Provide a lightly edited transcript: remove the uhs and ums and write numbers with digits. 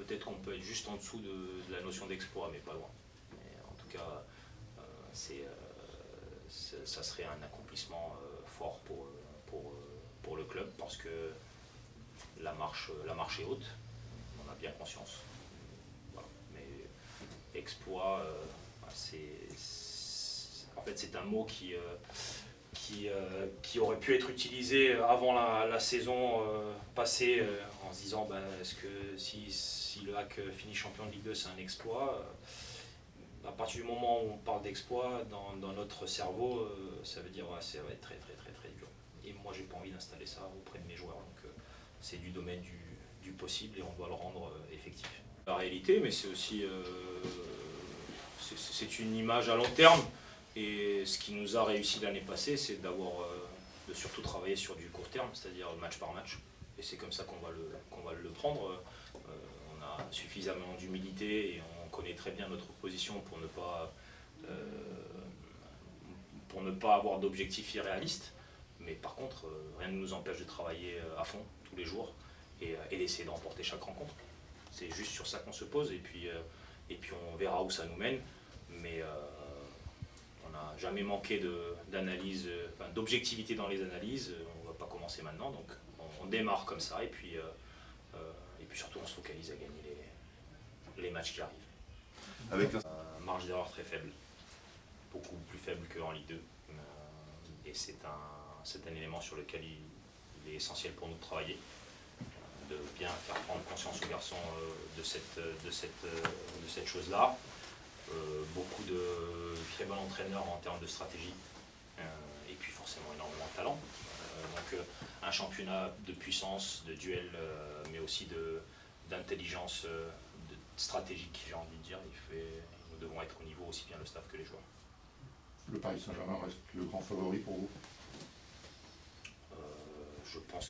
peut-être qu'on peut être juste en dessous de la notion d'exploit, mais pas loin. Mais en tout cas, ça serait un accomplissement fort pour le club, parce que la marche est haute, on en a bien conscience. Voilà. Mais exploit, en fait, c'est un mot qui aurait pu être utilisé avant la saison passée, en se disant est-ce que si le HAC finit champion de Ligue 2, c'est un exploit. À partir du moment où on parle d'exploit, dans notre cerveau, ça veut dire ça va être très très très très dur. Et moi, j'ai pas envie d'installer ça auprès de mes joueurs. Donc c'est du domaine du possible et on doit le rendre effectif. La réalité, mais c'est aussi c'est une image à long terme. Et ce qui nous a réussi l'année passée, c'est de surtout travailler sur du court terme, c'est-à-dire match par match. Et c'est comme ça qu'on va le prendre. On a suffisamment d'humilité et on connaît très bien notre position pour ne pas avoir d'objectifs irréalistes. Mais par contre, rien ne nous empêche de travailler à fond tous les jours et d'essayer de remporter chaque rencontre. C'est juste sur ça qu'on se pose et puis on verra où ça nous mène. Mais on n'a jamais manqué d'analyse, d'objectivité dans les analyses. On ne va pas commencer maintenant, donc on démarre comme ça et puis surtout on se focalise à gagner les matchs qui arrivent. Avec une marge d'erreur très faible, beaucoup plus faible qu'en Ligue 2. Et c'est un élément sur lequel il est essentiel pour nous de travailler, de bien faire prendre conscience aux garçons de cette chose-là. Beaucoup de très bons entraîneurs en termes de stratégie et puis forcément énormément de talent. Donc un championnat de puissance, de duel, mais aussi d'intelligence stratégique, j'ai envie de dire. Nous devons être au niveau aussi bien le staff que les joueurs. Le Paris Saint-Germain reste le grand favori pour vous? Je pense